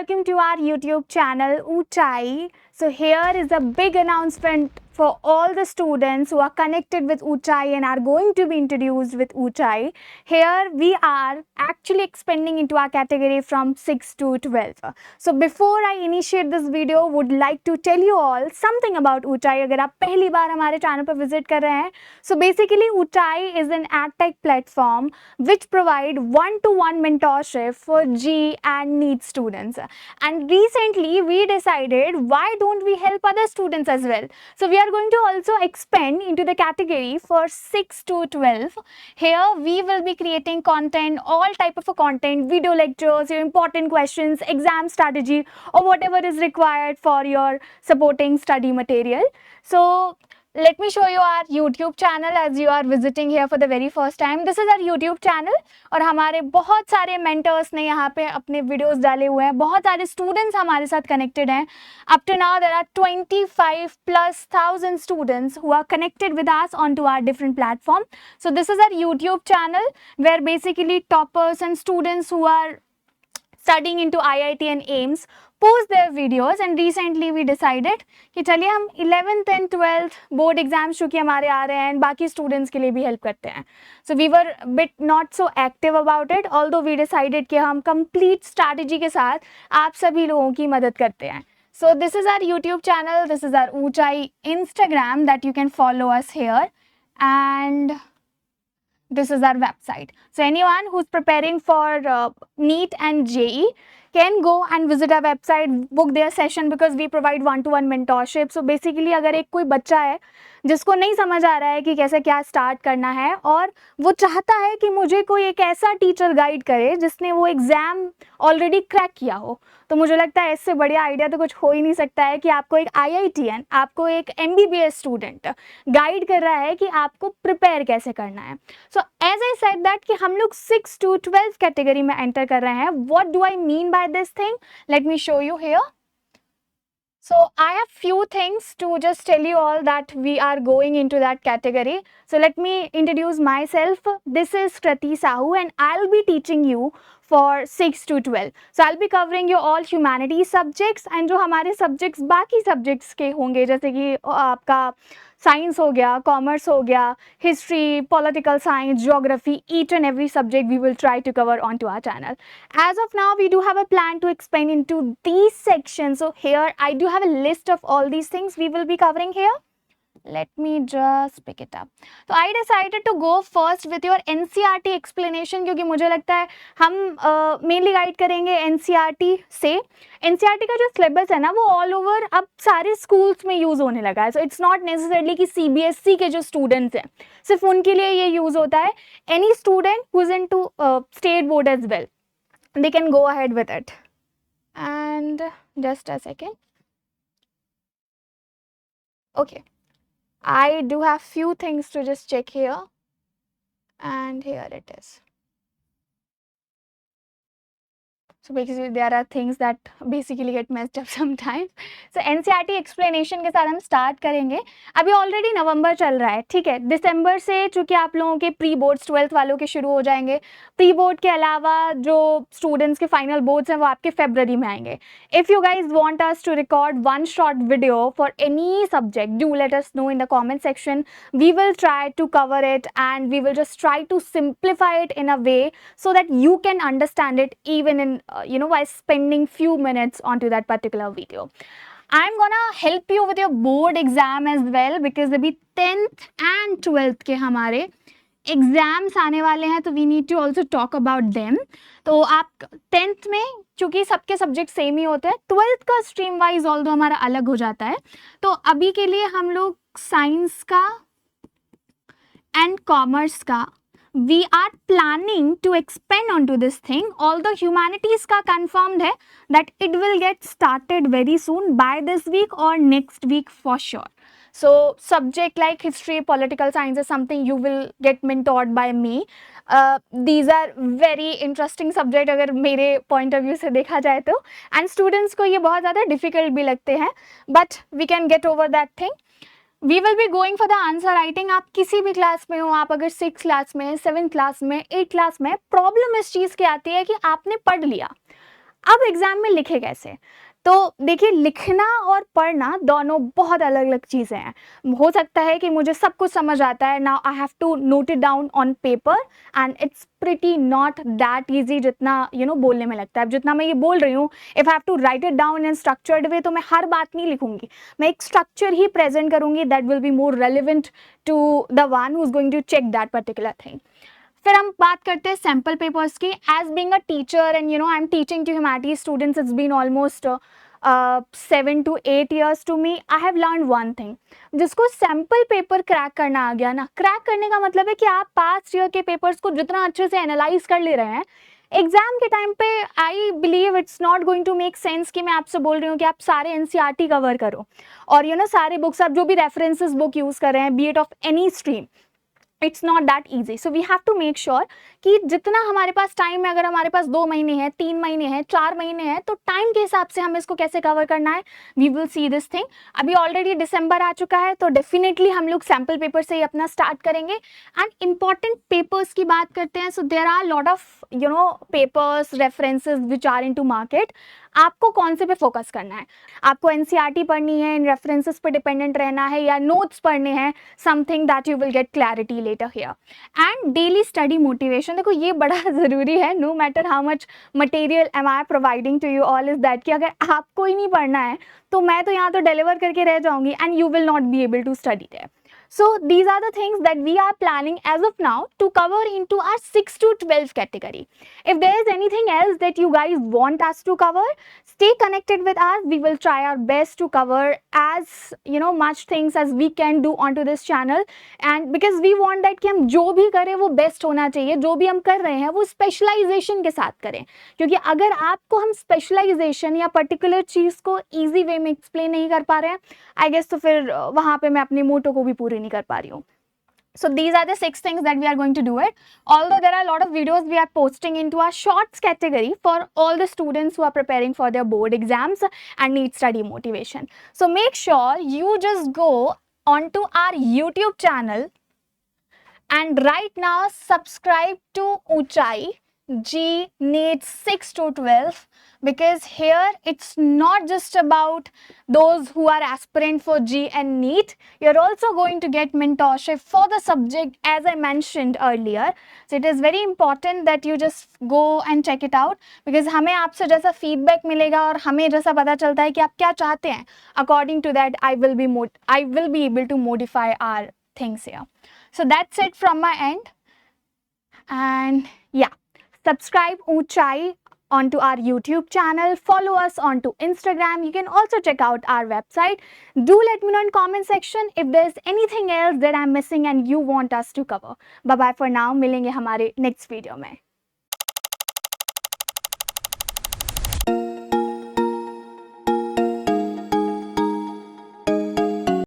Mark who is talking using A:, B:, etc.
A: welcome to our YouTube channel Uchai. So here is a big announcement for all the students who are connected with Uchai and are going to be introduced with Uchai. Here we are actually expanding into our category from 6 to 12. So before I initiate this video, would like to tell you all something about Uchai. अगर आप पहली बार हमारे channel पर visit कर रहे हैं, so basically Uchai is an AdTech platform which provide one-to-one mentorship for G and NEET students. And recently we decided, why don't we help other students as well? So we are going to also expand into the category for 6 to 12. Here we will be creating content, all type of content, video lectures, your important questions, exam strategy, or whatever is required for your supporting study material. So let me show you our YouTube channel as you are visiting here for the very first time. This is our YouTube channel और हमारे बहुत सारे mentors ने यहाँ पे अपने videos डाले हुए हैं, बहुत सारे students हमारे साथ connected हैं. Up to now there are 25,000+ students who are connected with us onto our different platform. So this is our YouTube channel where basically toppers and students who are studying into IIT and AIIMS post their videos. And recently we decided कि चलिए हम 11th and 12th board exams चूँकि हमारे आ रहे हैं and बाकी students के लिए भी help करते हैं. So we were a bit not so active about it, although we decided कि हम complete strategy के साथ आप सभी लोगों की मदद करते हैं. So this is our YouTube channel, this is our Uchai Instagram that you can follow us here, and this is our website. So anyone who's preparing for NEET and JEE can go and visit our website, book their session because we provide one-to-one mentorship. So basically अगर एक कोई बच्चा है जिसको नहीं समझ आ रहा है कि कैसे क्या स्टार्ट करना है और वो चाहता है कि मुझे कोई एक ऐसा टीचर गाइड करे जिसने वो एग्ज़ाम ऑलरेडी क्रैक किया हो, तो मुझे लगता है इससे बढ़िया आइडिया तो कुछ हो ही नहीं सकता है कि आपको एक IITian, आपको एक MBBS स्टूडेंट गाइड कर रहा है कि आपको प्रिपेयर कैसे करना है. So as I said that कि हम लोग 6 to 12 कैटेगरी में एंटर कर रहे हैं. What do I mean by this thing? Let me show you here. So I have few things to just tell you all that we are going into that category. So let me introduce myself. This is Krati Sahu and I'll be teaching you for 6 to 12. So I'll be covering you all humanities subjects and जो हमारे subjects बाकी subjects के होंगे जैसे कि आपका science हो गया, कॉमर्स हो गया, history, political science, geography, each and every subject we will try to cover onto our channel. As of now, we do have a plan to expand into these sections. So here I do have a list of all these things we will be covering here. Let me just pick it up. So I decided to go first with your NCERT explanation क्योंकि मुझे लगता है हम mainly guide करेंगे NCERT से. NCERT का जो syllabus है ना वो ऑल ओवर अब सारे स्कूल्स में यूज़ होने लगा है. सो इट्स नॉट नेसेसरली कि CBSE के जो स्टूडेंट्स हैं सिर्फ उनके लिए ये यूज़ होता है. Any student who is into state board as well, they can go ahead with it. And just a second. Okay, I do have few things to just check here, and here it is. So basically there are things that basically get messed up sometimes. So NCERT explanation के साथ हम start करेंगे. अभी already नवंबर चल रहा है, ठीक है. दिसंबर से चूँकि आप लोगों के प्री बोर्ड्स 12th वालों के शुरू हो जाएंगे. प्री बोर्ड के अलावा जो स्टूडेंट्स के फाइनल बोर्ड्स हैं वो आपके फरवरी में आएंगे. If you guys want us to record one short video for any subject, do let us know in the comment section. We will try to cover it and we will just try to simplify it in a way so that you can understand it even in by spending few minutes onto that particular video. I'm gonna help you with your board exam as well because अभी 10th and 12th के हमारे exams आने वाले हैं, तो we need to also talk about them. तो आप 10th में चूँकि सबके सब्जेक्ट सेम ही होते हैं, 12th का स्ट्रीम वाइज ऑल्दो हमारा अलग हो जाता है. तो अभी के लिए हम लोग साइंस का एंड कॉमर्स का we are planning to expand onto this thing. Although humanities का confirmed है that it will get started very soon by this week or next week for sure. So subject like history, political science is something you will get mentored by me. These are very interesting subject अगर मेरे point of view से देखा जाए तो, and students को ये बहुत ज़्यादा difficult भी लगते हैं, but we can get over that thing. We will be going for the answer writing. आप किसी भी क्लास में हो, आप अगर 6th क्लास में, 7th क्लास में, 8th क्लास में, प्रॉब्लम इस चीज़ की आती है कि आपने पढ़ लिया, अब एग्जाम में लिखे कैसे? तो देखिए, लिखना और पढ़ना दोनों बहुत अलग अलग चीज़ें हैं। हो सकता है कि मुझे सब कुछ समझ आता है, now I have to note it down on paper and it's pretty not that easy जितना बोलने में लगता है। अब जितना मैं ये बोल रही हूँ, if I have to write it down in structured way, तो मैं हर बात नहीं लिखूंगी, मैं एक स्ट्रक्चर ही प्रेजेंट करूंगी that will be more relevant to the one who is going to check that particular thing. फिर हम बात करते हैं सैम्पल पेपर्स की। As being a teacher and I am teaching to humanities students, it's been almost 7 to 8 years to me, I have learned one thing। जिसको sample paper crack करना आ गया ना, क्रैक करने का मतलब है कि आप पास्ट ईयर के पेपर्स को जितना अच्छे से एनालाइज कर ले रहे हैं, एग्जाम के टाइम पे I believe it's not going to make sense कि मैं आपसे बोल रही हूँ कि आप सारे एनसीईआरटी कवर करो और सारे बुक्स, आप जो भी रेफरेंसेस बुक यूज कर रहे हैं, be it of any stream, it's not that easy. So we have to make sure कि जितना हमारे पास टाइम है, अगर हमारे पास 2 महीने हैं, 3 महीने हैं, 4 महीने हैं, तो टाइम के हिसाब से हमें इसको कैसे कवर करना है, we will see this thing. अभी ऑलरेडी दिसंबर आ चुका है, तो डेफिनेटली हम लोग सैम्पल पेपर से ही अपना स्टार्ट करेंगे। एंड इंपॉर्टेंट पेपर्स की बात करते हैं, so there are lot of papers, references which are in to market. आपको कौन से पे फोकस करना है? आपको एनसीईआरटी पढ़नी है, इन रेफरेंसेस पे डिपेंडेंट रहना है, या नोट्स पढ़ने हैं, something that you will get clarity later here. And daily study motivation, देखो ये बड़ा ज़रूरी है। No matter how much material am I providing to you all, is that कि अगर आपको ही नहीं पढ़ना है तो मैं तो यहाँ तो डिलीवर करके रह जाऊंगी and you will not be able to study there. So these are the things that we are planning as of now to cover into our 6 to 12 category. If there is anything else that you guys want us to cover, stay connected with us. We will try our best to cover as much things as we can do onto this channel, and because we want that कि हम जो भी करें वो best होना चाहिए, जो भी हम कर रहे हैं वो स्पेशलाइजेशन के साथ करें। क्योंकि अगर आपको हम स्पेशलाइजेशन या पर्टिकुलर चीज़ को ईजी वे में एक्सप्लेन नहीं कर पा रहे हैं, आई गेस तो फिर वहाँ पे मैं अपनी मोटो को भी पूरी नहीं कर पा रही हूँ। So these are the 6 things that we are going to do it. Although there are a lot of videos we are posting into our shorts category for all the students who are preparing for their board exams and need study motivation. So make sure you just go onto our YouTube channel and right now subscribe to Uchai G NEET 6 to 12, because here it's not just about those who are aspirant for G and NEET. You're also going to get mentorship for the subject as I mentioned earlier. So it is very important that you just go and check it out, because हमें आपसे जैसा feedback मिलेगा और हमें जैसा पता चलता है कि आप क्या चाहते हैं, according to that I will be able to modify our things here. So that's it from my end, and yeah, subscribe Uchai onto our YouTube channel, follow us onto Instagram. You can also check out our website. Do let me know in comment section if there's anything else that I'm missing and you want us to cover. Bye bye for now, मिलेंगे हमारे next video में।